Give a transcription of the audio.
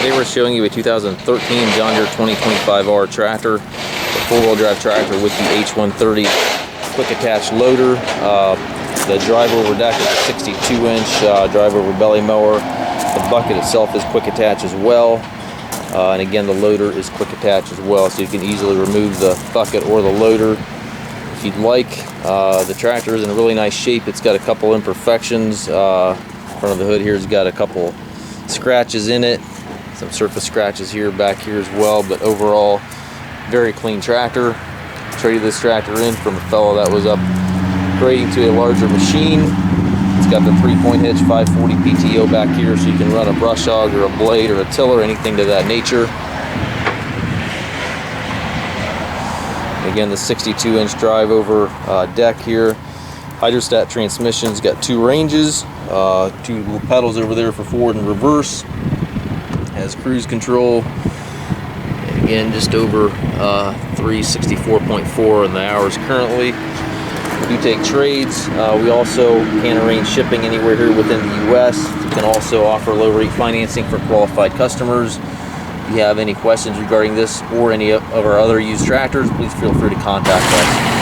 Today we're showing you a 2013 John Deere 2025R tractor, a four-wheel drive tractor with the H130 quick attach loader. The drive over deck is a 62-inch drive over belly mower. The bucket itself is quick attach as well, and again the loader is quick attach as well, so you can easily remove the bucket or the loader if you'd like. The tractor is in a really nice shape. It's got a couple imperfections. Front of the hood here has got a couple scratches in it, some surface scratches here, back here as well, but overall very clean tractor. Traded this tractor in from a fellow that was upgrading to a larger machine. It's got the 3-point hitch 540 PTO back here, so you can run a brush hog or a blade or a tiller, anything to that nature. Again, the 62-inch drive over deck here. Hydrostat transmission's got 2 ranges, 2 little pedals over there for forward and reverse. Has cruise control. And again, just over 364.4 in the hours currently. We do take trades. We also can arrange shipping anywhere here within the U.S. We can also offer low rate financing for qualified customers. If you have any questions regarding this or any of our other used tractors, please feel free to contact us.